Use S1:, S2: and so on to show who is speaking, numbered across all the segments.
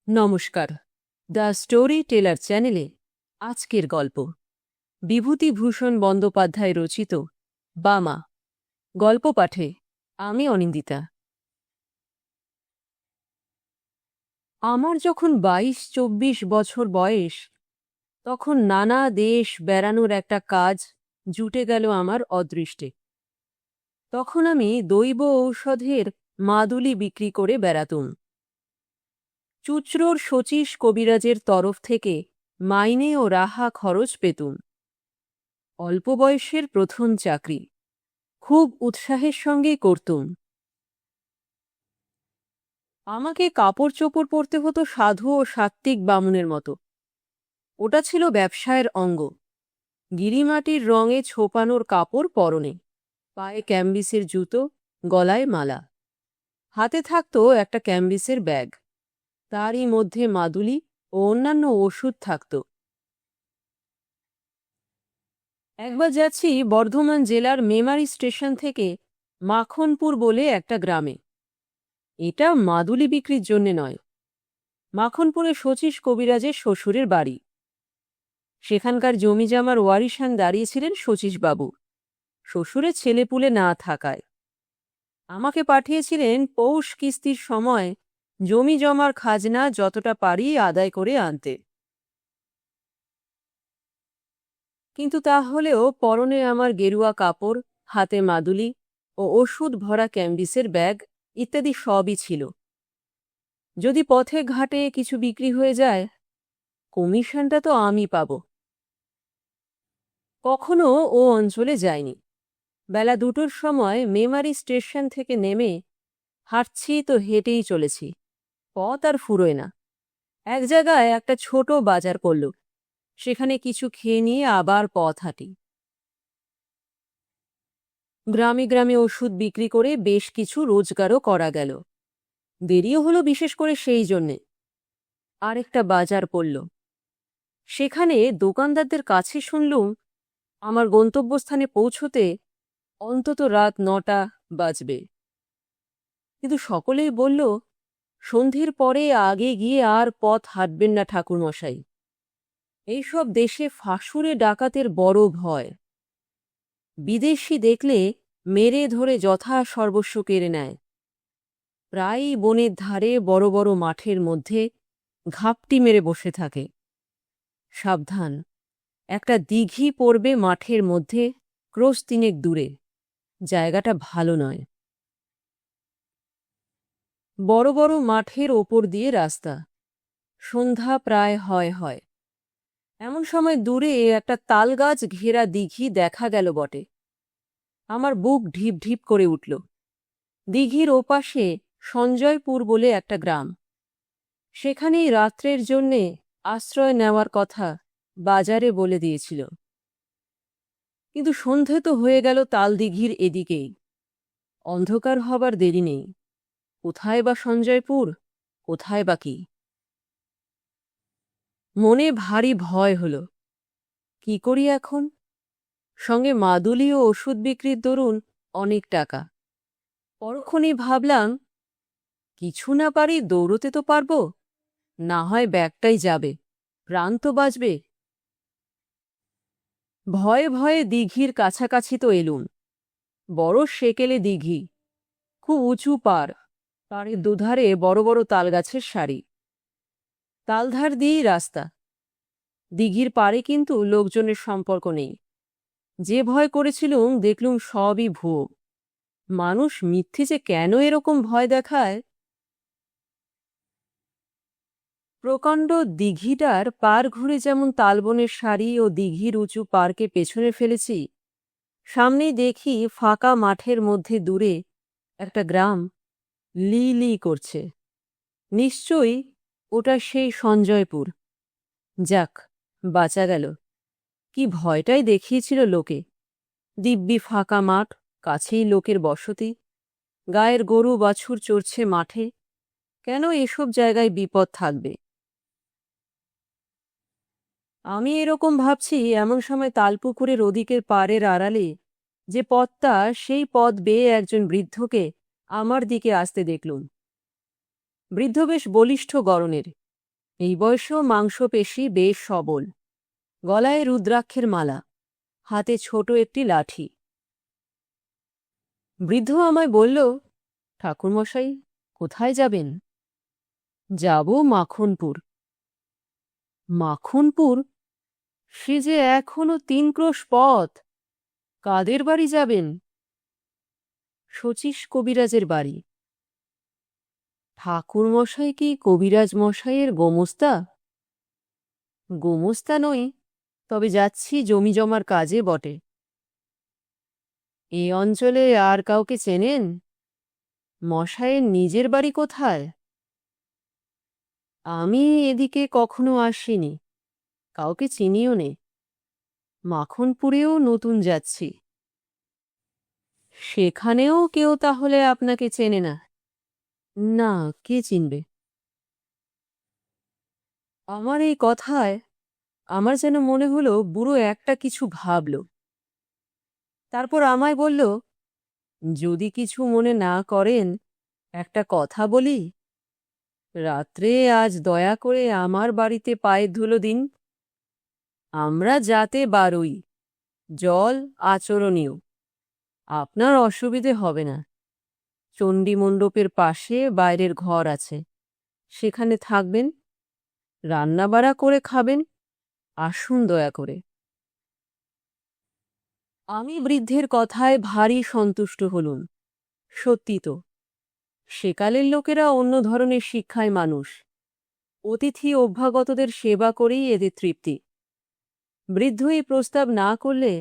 S1: নমস্কার। The story teller চ্যানেলে আজকের গল্প বিভূতিভূষণ বন্দ্যোপাধ্যায় রচিত বামা। গল্প পাঠে আমি অনিন্দিতা। আমার যখন ২২-২৪ বছর বয়স, তখন নানা দেশ বেড়ানোর একটা কাজ জুটে গেল আমার অদৃষ্টে। তখন আমি দৈব ঔষধের মাদুলি বিক্রি করে বেড়াতুম। চুচড়োর শচীশ কবিরাজের তরফ থেকে মাইনে ও রাহা খরচ পেতুম। অল্প বয়সের প্রথম চাকরি, খুব উৎসাহের সঙ্গে করতুম। আমাকে কাপড় চোপড় পরতে হতো সাধু ও সাত্ত্বিক বামুনের মতো। ওটা ছিল ব্যবসায়ের অঙ্গ। গিরিমাটির রঙে ছোপানোর কাপড় পরনে, পায়ে ক্যাম্বিসের জুতো, গলায় মালা, হাতে থাকতো একটা ক্যাম্বিসের ব্যাগ, তারই মধ্যে মাদুলি ও অন্যান্য ওষুধ থাকত। একবার যাচ্ছি বর্ধমান জেলার মেমারি স্টেশন থেকে মাখনপুর বলে একটা গ্রামে। এটা মাদুলি বিক্রির জন্যে নয়, মাখনপুরে শচীশ কবিরাজের শ্বশুরের বাড়ি। সেখানকার জমিজমার ওয়ারিশান দাঁড়িয়েছিলেন শচীশবাবু, শ্বশুরের ছেলেপুলে না থাকায়। আমাকে পাঠিয়েছিলেন পৌষ কিস্তির সময় জমি জমার খাজনা যতটা পারি আদায় করে আনতে। কিন্তু তা হলেও পরনে আমার গেরুয়া কাপড়, হাতে মাদুলি ও ওষুধ ভরা ক্যাম্বিসের ব্যাগ ইত্যাদি সবই ছিল। যদি পথে ঘাটে কিছু বিক্রি হয়ে যায়, কমিশনটা তো আমি পাব। কখনো ও অঞ্চলে যায়নি। বেলা ২টোর সময় মেমারি স্টেশন থেকে নেমে হাঁটছি তো হেঁটেই চলেছি, পথ আর ফুরোয় না। এক জায়গায় একটা ছোট বাজার পড়ল, সেখানে কিছু খেয়ে নিয়ে আবার পথ হাঁটি। গ্রামে গ্রামে ওষুধ বিক্রি করে বেশ কিছু রোজগারও করা গেল। দেরিও হলো বিশেষ করে সেই জন্যে। আরেকটা বাজার পড়ল, সেখানে দোকানদারদের কাছে শুনলুম আমার গন্তব্যস্থানে পৌঁছতে অন্তত রাত ৯টা বাজবে। কিন্তু সকলেই বলল, সন্ধ্যের পরে আগে গিয়ে আর পথ হাঁটবেন না ঠাকুরমশাই, এইসব দেশে ফাঁসুরে ডাকাতের বড় ভয়। বিদেশি দেখলে মেরে ধরে যথা সর্বস্ব কেড়ে নেয়। প্রায়ই বনের ধারে বড় বড় মাঠের মধ্যে ঘাপটি মেরে বসে থাকে। সাবধান, একটা দিঘি পড়বে মাঠের মধ্যে ক্রোশ ৩ দূরে, জায়গাটা ভালো নয়। বড় বড় মাঠের ওপর দিয়ে রাস্তা, সন্ধ্যা প্রায় হয়। এমন সময় দূরে একটা তালগাছ ঘেরা দিঘি দেখা গেল বটে। আমার বুক ঢিপ ঢিপ করে উঠল। দিঘির ওপাশে সঞ্জয়পুর বলে একটা গ্রাম। সেখানেই রাত্রের জন্যে আশ্রয় নেওয়ার কথা বাজারে বলে দিয়েছিল। কিন্তু সন্ধে তো হয়ে গেল তালদিঘির এদিকেই। অন্ধকার হবার দেরি নেই। কোথায় বা সঞ্জয়পুর, কোথায় বা কি? মনে ভারী ভয় হল। কি করি এখন? সঙ্গে মাদুলি ও ওষুধ বিক্রির দরুন অনেক টাকা। পরক্ষণেই ভাবলাম, কিছু না পারি দৌড়তে তো পারব, না হয় ব্যাগটাই যাবে, প্রাণ তো বাঁচবে। ভয়ে ভয়ে দিঘির কাছাকাছি তো এলুম। বড় সেকেলে দিঘি, খুব উঁচু পার, পাড়ের দুধারে বড় বড় তালগাছের সারি, তালধার দিয়েই রাস্তা। দিঘির পাড়ে কিন্তু লোকজনের সম্পর্ক নেই। যে ভয় করেছিলুম দেখলুম সবই ভুয়ো। মানুষ মিথ্যে যে কেন এরকম ভয় দেখায়। প্রকাণ্ড দিঘিটার পার ঘুরে যেমন তালবনের সারি ও দিঘির উঁচু পারকে পেছনে ফেলেছি, সামনেই দেখি ফাঁকা মাঠের মধ্যে দূরে একটা গ্রাম লি লি করছে। নিশ্চয়ই ওটা সেই সঞ্জয়পুর। যাক, বাঁচা গেল। কি ভয়টাই দেখিয়েছিল লোকে। দিব্যি ফাঁকা মাঠ, কাছেই লোকের বসতি, গায়ের গরু বাছুর চড়ছে মাঠে। কেন এসব জায়গায় বিপদ থাকবে? আমি এরকম ভাবছি এমন সময় তালপুকুরের ওদিকের পাড়ের আড়ালে যে পথটা, সেই পথ বেয়ে একজন বৃদ্ধকে আমার দিকে আসতে দেখলুম। বৃদ্ধ বেশ বলিষ্ঠ গড়নের, এই বয়সেও মাংসপেশি বেশ সবল, গলায় রুদ্রাক্ষের মালা, হাতে ছোট একটি লাঠি। বৃদ্ধ আমায় বলল, ঠাকুরমশাই, কোথায় যাবেন? যাব মাখনপুর। মাখনপুর? সে যে এখনো 3 ক্রোশ পথ। কাদের বাড়ি যাবেন? শচীশ কবিরাজের বাড়ি। ঠাকুরমশাই কি কবিরাজ মশাইয়ের গোমস্তা? গোমস্তা নই, তবে যাচ্ছি জমি জমার কাজে বটে। এ অঞ্চলে আর কাউকে চেনেন? মশাইয়ের নিজের বাড়ি কোথায়? আমি এদিকে কখনো আসিনি, কাউকে চিনিও নে। মাখনপুরেও নতুন যাচ্ছি। সেখানেও কেউ তাহলে আপনাকে চেনে না? না, কে চিনবে? আমার এই কথায় আমার যেন মনে হলো বুড়ো একটা কিছু ভাবল। তারপর আমায় বলল, যদি কিছু মনে না করেন একটা কথা বলি। রাত্রে আজ দয়া করে আমার বাড়িতে পায়ের ধুলো দিন। আমরা যাতে বারোই, জল আচরণীয়, আপনার অসুবিধে হবে না। চণ্ডী মণ্ডপের পাশে বাইরের ঘর আছে, সেখানে থাকবেন, রান্নাবাড়া করে খাবেন। আসুন দয়া করে। আমি বৃদ্ধের কথায় ভারী সন্তুষ্ট হলুম। সত্যি তো, সেকালের লোকেরা অন্য ধরনের শিক্ষায় মানুষ। অতিথি অভ্যাগতদের সেবা করেই এদের তৃপ্তি। বৃদ্ধ এই প্রস্তাব না করলে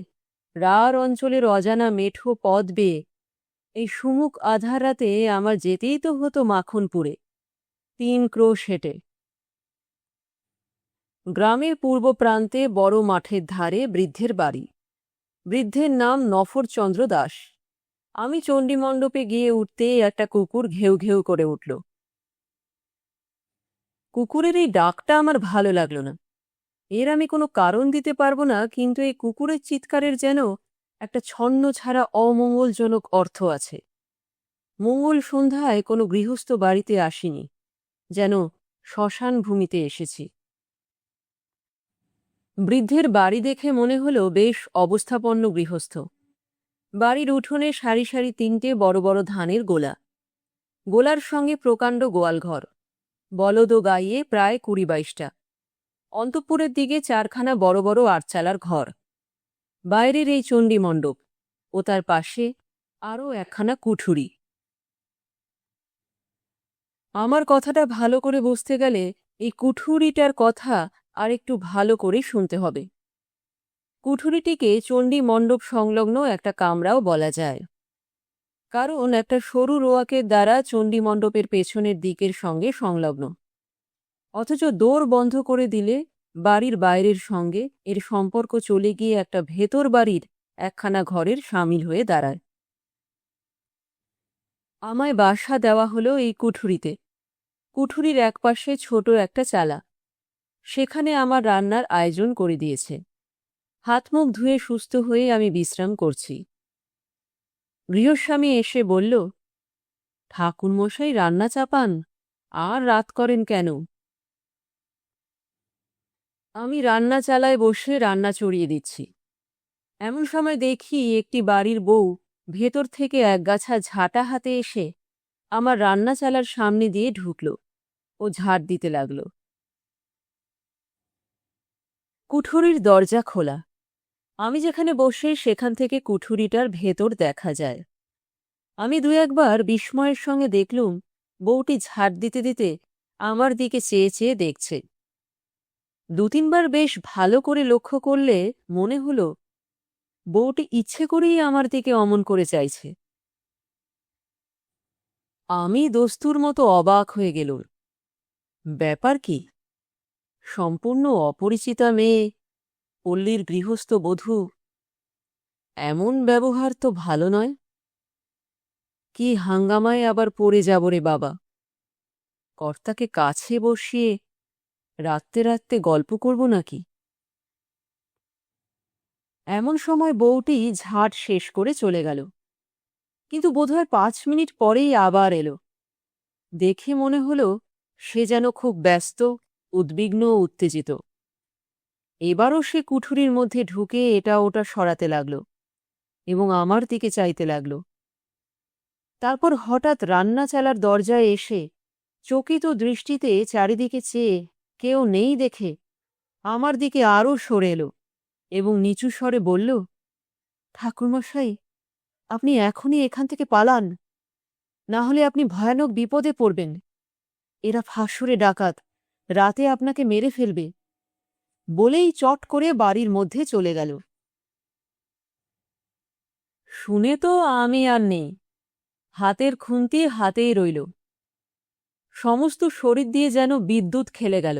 S1: রার অঞ্চলের অজানা মেঠো পথ বেয়ে এই সুমুখ আধার রাতে আমার যেতেই তো হতো মাখনপুরে, 3 ক্রোশ হেঁটে। গ্রামের পূর্ব প্রান্তে বড় মাঠের ধারে বৃদ্ধের বাড়ি। বৃদ্ধের নাম নফরচন্দ্র দাস। আমি চণ্ডীমণ্ডপে গিয়ে উঠতে একটা কুকুর ঘেউ ঘেউ করে উঠল। কুকুরের এই ডাকটা আমার ভালো লাগলো না। এর আমি কোনো কারণ দিতে পারবো না, কিন্তু এই কুকুরের চিৎকারের যেন একটা ছন্ন ছাড়া অমঙ্গলজনক অর্থ আছে। মঙ্গল সন্ধ্যায় কোনো গৃহস্থ বাড়িতে আসিনি, যেন শ্মশান ভূমিতে এসেছি। বৃদ্ধের বাড়ি দেখে মনে হলো বেশ অবস্থাপন্ন গৃহস্থ। বাড়ির উঠোনে সারি সারি 3টে বড় বড় ধানের গোলা, গোলার সঙ্গে প্রকাণ্ড গোয়ালঘর, বলদ ও গাইয়ে প্রায় 20-22টা। অন্তঃপুরের দিকে 4খানা বড় বড় আটচালার ঘর, বাইরের এই চণ্ডী মণ্ডপ ও তার পাশে আরও 1খানা কুঠুরি। আমার কথাটা ভালো করে বুঝতে গেলে এই কুঠুরিটার কথা আর একটু ভালো করে শুনতে হবে। কুঠুরিটিকে চণ্ডী মণ্ডপ সংলগ্ন একটা কামরাও বলা যায়, কারণ একটা সরু রোয়াকের দ্বারা চণ্ডী মণ্ডপের পেছনের দিকের সঙ্গে সংলগ্ন। অথচ দোর বন্ধ করে দিলে বাড়ির বাইরের সঙ্গে এর সম্পর্ক চলে গিয়ে একটা ভেতর বাড়ির 1খানা ঘরের সামিল হয়ে দাঁড়ায়। আমায় বাসা দেওয়া হলো এই কুঠুরিতে। কুঠুরির একপাশে ছোট একটা চালা, সেখানে আমার রান্নার আয়োজন করে দিয়েছে। হাত মুখ ধুয়ে সুস্থ হয়ে আমি বিশ্রাম করছি। গৃহস্বামী এসে বলল, ঠাকুরমশাই রান্না চাপান, আর রাত করেন কেন? আমি রান্না চালায় বসে রান্না চড়িয়ে দিচ্ছি। এমন সময় দেখি একটি বাড়ির বউ ভেতর থেকে একগাছা ঝাঁটা হাতে এসে আমার রান্না চালার সামনে দিয়ে ঢুকল ও ঝাড় দিতে লাগল। কুঠুরির দরজা খোলা। আমি যেখানে বসে সেখান থেকে কুঠুরিটার ভেতর দেখা যায়। আমি 2-1বার বিস্ময়ের সঙ্গে দেখলুম বউটি ঝাড় দিতে দিতে আমার দিকে চেয়ে চেয়ে দেখছে। 2-3বার বেশ ভালো করে লক্ষ্য করলে মনে হলো বউটি ইচ্ছে করেই আমার দিকে অমন করে চাইছে। আমি দস্তুর মতো অবাক হয়ে গেলুম। ব্যাপার কি? সম্পূর্ণ অপরিচিতা মেয়ে, পল্লীর গৃহস্থ বধূ, এমন ব্যবহার তো ভালো নয়। কি হাঙ্গামায় আবার পড়ে যাব রে বাবা! কর্তাকে কাছে বসিয়ে রাত্রে রাত্রে গল্প করব নাকি? এমন সময় বউটি ঝাড় শেষ করে চলে গেল, কিন্তু বোধহয় 5 মিনিট পরেই আবার এলো। দেখে মনে হলো সে যেন খুব ব্যস্ত উদ্বিগ্ন ও উত্তেজিত। এবারও সে কুঠুরির মধ্যে ঢুকে এটা ওটা সরাতে লাগল এবং আমার দিকে চাইতে লাগল। তারপর হঠাৎ রান্না চালার দরজায় এসে চকিত দৃষ্টিতে চারিদিকে চেয়ে কেউ নেই দেখে আমার দিকে আরও সরে এলো এবং নিচু স্বরে বলল, ঠাকুরমশাই, আপনি এখনই এখান থেকে পালান, না হলে আপনি ভয়ানক বিপদে পড়বেন। এরা ফাঁসুরে ডাকাত, রাতে আপনাকে মেরে ফেলবে। বলেই চট করে বাড়ির মধ্যে চলে গেল। শুনে তো আমি আর নেই, হাতের খুন্তি হাতেই রইল। সমস্ত শরীর দিয়ে যেন বিদ্যুৎ খেলে গেল,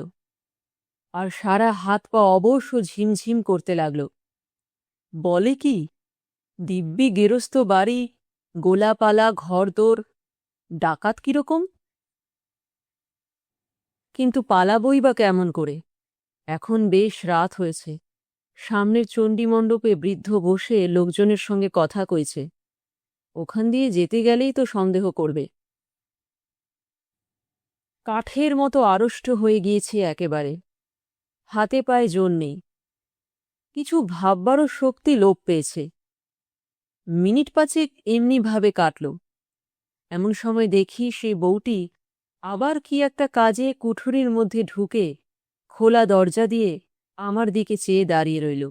S1: আর সারা হাত পা অবশ্য ঝিমঝিম করতে লাগল। বলে কি, দিব্যি গেরস্ত বাড়ি, গোলাপালা ঘরদোর, ডাকাত কিরকম? কিন্তু পালাবই বা কেমন করে? এখন বেশ রাত হয়েছে। সামনের চণ্ডীমণ্ডপে বৃদ্ধ বসে লোকজনের সঙ্গে কথা কইছে। ওখান দিয়ে যেতে গেলেই তো সন্দেহ করবে। কাঠের মতো আড়ষ্ট হয়ে গিয়েছি একেবারে, হাতে পায়ে জোর নেই। কিছু ভাববারও শক্তি লোপ পেয়েছে। মিনিট পাঁচেক এমনিভাবে কাটল। এমন সময় দেখি সেই বউটি আবার কি একটা কাজে কুঠুরির মধ্যে ঢুকে খোলা দরজা দিয়ে আমার দিকে চেয়ে দাঁড়িয়ে রইল।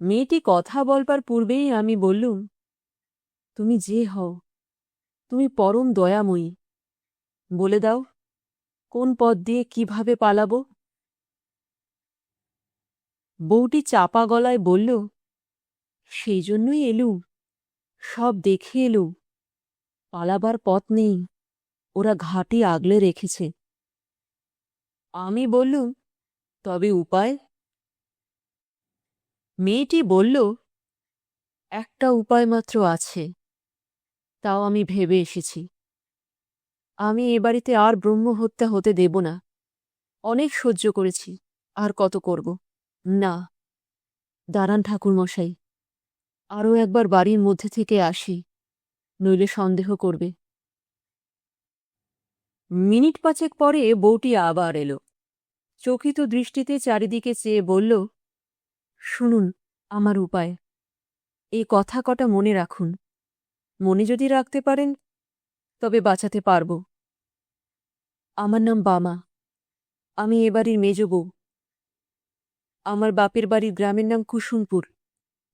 S1: মেয়েটি কথা বলবার পূর্বেই আমি বললুম, তুমি যে হও, তুমি পরম দয়াময়ী। বলে দাও, কোন পথ দিয়ে কিভাবে পালাব? বউটি চাপা গলায় বলল, সেই জন্যই এলুম, সব দেখে এলুম। পালাবার পথ নেই, ওরা ঘাঁটি আগলে রেখেছে। আমি বললুম, তবে উপায়? মেয়েটি বলল, একটা উপায় মাত্র আছে, তাও আমি ভেবে এসেছি। আমি এ বাড়িতে আর ব্রহ্মহত্যা হতে দেব না। অনেক সহ্য করেছি, আর কত করব? না, দাঁড়ান ঠাকুরমশাই, আরও একবার বাড়ির মধ্যে থেকে আসি, নইলে সন্দেহ করবে। মিনিট পাঁচেক পরে বউটি আবার এলো। চকিত দৃষ্টিতে চারিদিকে চেয়ে বলল, শুনুন আমার উপায়। এই কথা কটা মনে রাখুন। মনে যদি রাখতে পারেন তবে বাঁচাতে পারব। আমার নাম বামা, আমি এ বাড়ির মেজ বউ। আমার বাপের বাড়ির গ্রামের নাম কুসুমপুর,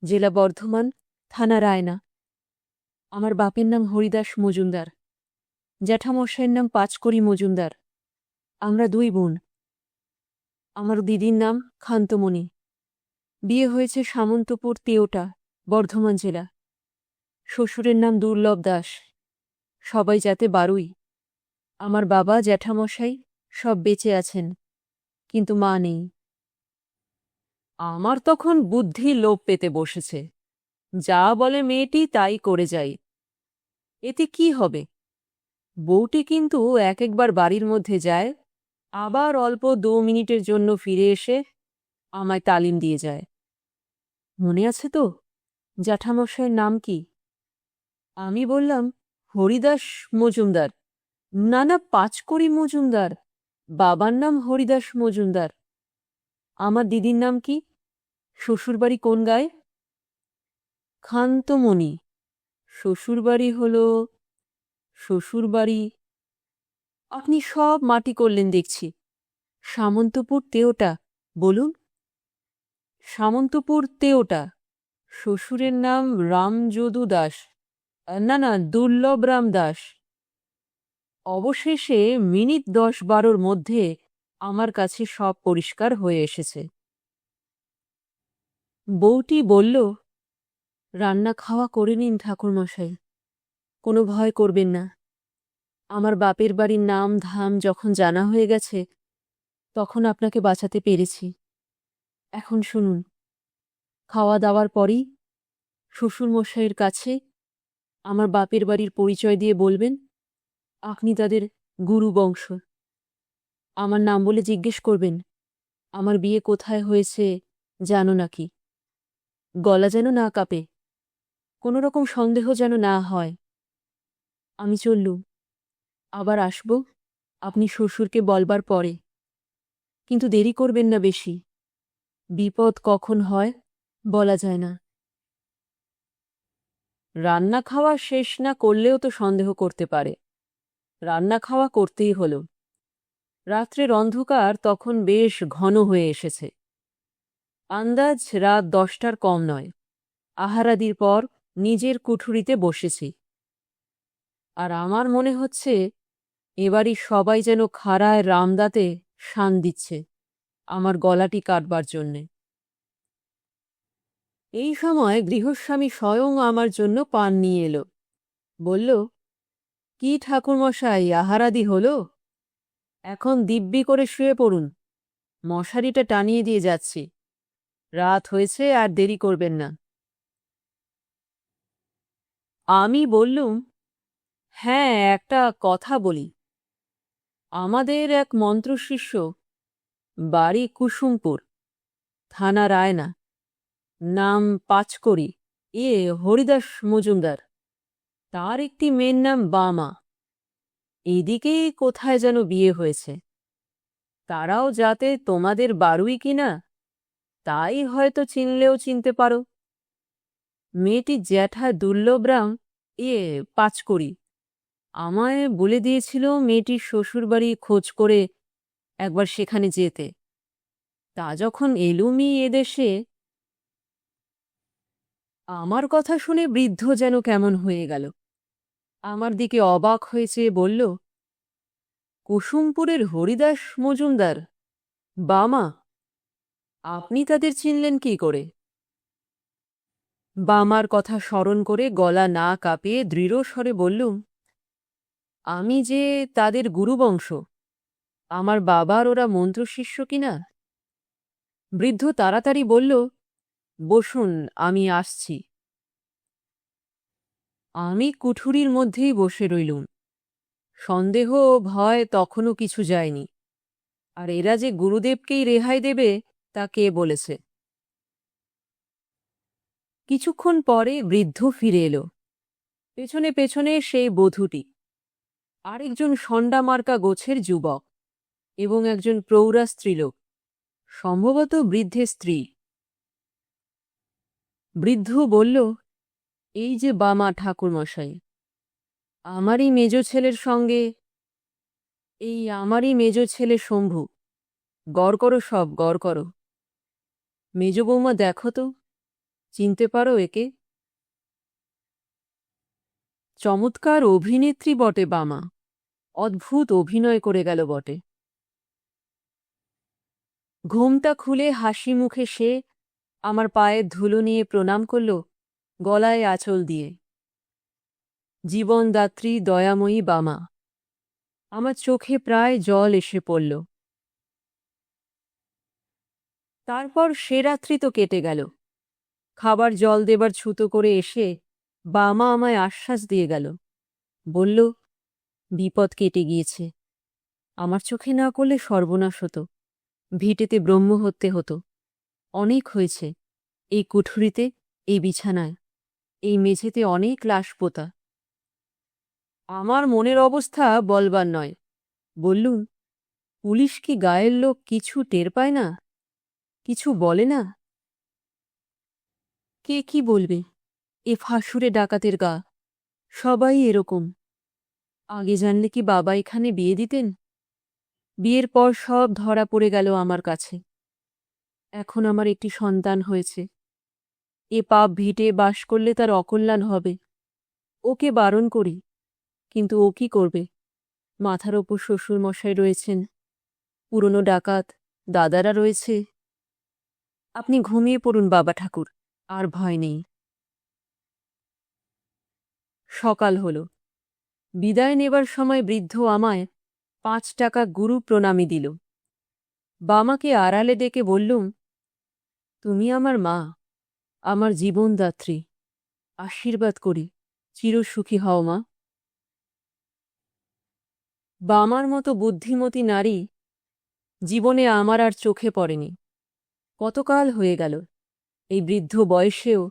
S1: জেলা বর্ধমান, থানা রায়না। আমার বাপের নাম হরিদাস মজুমদার, জ্যাঠামশাইয়ের নাম পাঁচকড়ি মজুমদার। আমরা দুই বোন। আমার দিদির নাম খান্তমণি। বিয়ে হয়েছে সামন্তপুর তেওটা, বর্ধমান জেলা। শ্বশুরের নাম দুর্লভ দাস, সবাই যাতে বারুই। আমার বাবা জ্যাঠামশাই সব বেঁচে আছেন, কিন্তু মা নেই। আমার তখন বুদ্ধি লোপ পেতে বসেছে। যা বলে মেয়েটি তাই করে যাই। এতে কি হবে? বউটি কিন্তু এক একবার বাড়ির মধ্যে যায়, আবার অল্প 2 মিনিটের জন্য ফিরে এসে আমায় তালিম দিয়ে যায়। মনে আছে তো জ্যাঠামশাইয়ের নাম কি? আমি বললাম, হরিদাস মজুমদার। না না, পাঁচকড়ি মজুমদার। বাবার নাম হরিদাস মজুমদার। আমার দিদির নাম কি? শ্বশুরবাড়ি কোন গায়ে? খান্তমণি। শ্বশুরবাড়ি হল শ্বশুরবাড়ি। আপনি সব মাটি করলেন দেখছি। সামন্তপুর তেওটা। বলুন। সামন্তপুর তেওটা। শ্বশুরের নাম রামযদু দাস। না না, দুর্লভরাম দাস। অবশেষে মিনিট 10-12 মধ্যে আমার কাছে সব পরিষ্কার হয়ে এসেছে। বউটি বলল, রান্না খাওয়া করে নিন ঠাকুরমশাই, কোনো ভয় করবেন না। আমার বাপের বাড়ির নাম ধাম যখন জানা হয়ে গেছে তখন আপনাকে বাঁচাতে পেরেছি। এখন শুনুন, খাওয়া দাওয়ার পরই শ্বশুরমশাইয়ের কাছে আমার বাপের বাড়ির পরিচয় দিয়ে বলবেন আপনি তাদের গুরু বংশ। আমার নাম বলে জিজ্ঞেস করবেন আমার বিয়ে কোথায় হয়েছে জানো নাকি। গলা যেন না কাঁপে, কোনো রকম সন্দেহ যেন না হয়। আমি চললুম, আবার আসব, আপনি শ্বশুরকে বলবার পরে, কিন্তু দেরি করবেন না বেশি। বিপদ কখন হয় বলা যায় না। রান্না খাওয়া শেষ না করলেও তো সন্দেহ করতে পারে। রান্না খাওয়া করতেই হল। রাত্রের অন্ধকার তখন বেশ ঘন হয়ে এসেছে। আন্দাজ রাত 10টার কম নয়। আহারাদির পর নিজের কুঠুরিতে বসেছি। আর আমার মনে হচ্ছে এবারই সবাই যেন খাড়ায় রামদাতে শান দিচ্ছে আমার গলাটি কাটবার জন্যে। এই সময় গৃহস্বামী স্বয়ং আমার জন্য পান নিয়ে এলো। বলল, কি ঠাকুরমশাই, আহারাদি হলো? এখন দিব্যি করে শুয়ে পড়ুন। মশারিটা টানিয়ে দিয়ে যাচ্ছি। রাত হয়েছে, আর দেরি করবেন না। আমি বললুম, হ্যাঁ, একটা কথা বলি। আমাদের এক মন্ত্রশিষ্য, বাড়ি কুসুমপুর, থানা রায়না, নাম পাঁচকড়ি, হরিদাস মজুমদার। তার একটি মেয়ের নাম বামা। এদিকেই কোথায় যেন বিয়ে হয়েছে। তারাও যাতে তোমাদের বাড়ুই কিনা, তাই হয়তো চিনলেও চিনতে পারো। মেয়েটি জ্যাঠা দুর্লভরাম, পাঁচকড়ি, আমায় বলে দিয়েছিল মেয়েটির শ্বশুরবাড়ি খোঁজ করে একবার সেখানে যেতে। তা যখন এলুমি এদেশে। আমার কথা শুনে বৃদ্ধ যেন কেমন হয়ে গেল। আমার দিকে অবাক হয়েছে, বলল, কুসুমপুরের হরিদাস মজুমদার, বামা, আপনি তাদের চিনলেন কি করে? বামার কথা স্মরণ করে গলা না কাঁপিয়ে দৃঢ় স্বরে বললুম, আমি যে তাদের গুরুবংশ। আমার বাবার ওরা মন্ত্রশিষ্য কিনা। বৃদ্ধ তাড়াতাড়ি বলল, বসুন, আমি আসছি। আমি কুঠুরির মধ্যেই বসে রইলুম। সন্দেহ ও ভয় তখনও কিছু যায়নি। আর এরা যে গুরুদেবকেই রেহাই দেবে তা কে বলেছে? কিছুক্ষণ পরে বৃদ্ধ ফিরে এলো। পেছনে পেছনে সেই বধূটি, আরেকজন ষণ্ডামার্কা গোছের যুবক এবং একজন প্রৌঢ়া স্ত্রীলোক, সম্ভবত বৃদ্ধের স্ত্রী। বৃদ্ধ বলল, এই যে বামা ঠাকুরমশাই, আমারই মেজ ছেলের সঙ্গে, আমারই মেজ ছেলে শম্ভু। গড় করো, সব গড় করো। মেজ বৌমা, দেখো তো, চিনতে পারো একে? চমৎকার অভিনেত্রী বটে বামা, অদ্ভুত অভিনয় করে গেল বটে। ঘুমটা খুলে হাসি মুখে সে আমার পায়ের ধুলো নিয়ে প্রণাম করল, গলায় আঁচল দিয়ে। জীবনদাত্রী দয়াময়ী বামা। আমার চোখে প্রায় জল এসে পড়ল। তারপর সে রাত্রি তো কেটে গেল। খাবার জল দেবার ছুতো করে এসে বামা আমায় আশ্বাস দিয়ে গেল। বলল, বিপদ কেটে গিয়েছে। আমার চোখে না করলে সর্বনাশ হতো। ভিটেতে ব্রহ্মহত্যে হতো। অনেক হয়েছে। এই কুঠুরিতে, এই বিছানায়, এই মেঝেতে অনেক লাশ পোতা। আমার মনের অবস্থা বলবার নয়। বললুম, পুলিশ কি গায়ের লোক কিছু টের পায় না? কিছু বলে না? কে কি বলবে? এ ফাঁসুরে ডাকাতের গা। সবাই এরকম। আগে জানলে কি বাবা এখানে বিয়ে দিতেন? বিয়ের পর সব ধরা পড়ে গেল আমার কাছে। এখন আমার একটি সন্তান হয়েছে। এ পাপ ভিটে বাস করলে তার অকল্যাণ হবে। ওকে বারণ করি, কিন্তু ও কি করবে? মাথার ওপর শ্বশুরমশাই রয়েছেন, পুরনো ডাকাত দাদারা রয়েছে। আপনি ঘুমিয়ে পড়ুন বাবা ঠাকুর, আর ভয় নেই। সকাল হল। বিদায় নেবার সময় বৃদ্ধ আমায় 5 টাকা গুরু প্রণামী দিল। বামাকে আড়ালে ডেকে বললুম, তুমি আমার মা, আমার জীবনদাত্রী। আশীর্বাদ করি, চিরসুখী হও মা। বামার মতো বুদ্ধিমতী নারী জীবনে আমার আর চোখে পড়েনি। কতকাল হয়ে গেল। এই বৃদ্ধ বয়সেও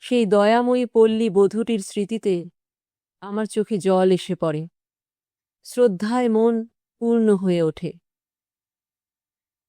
S1: সেই দয়াময়ী পল্লী বধূটির স্মৃতিতে আমার চোখে জল এসে পড়ে। শ্রদ্ধায় মন পূর্ণ হয়ে ওঠে।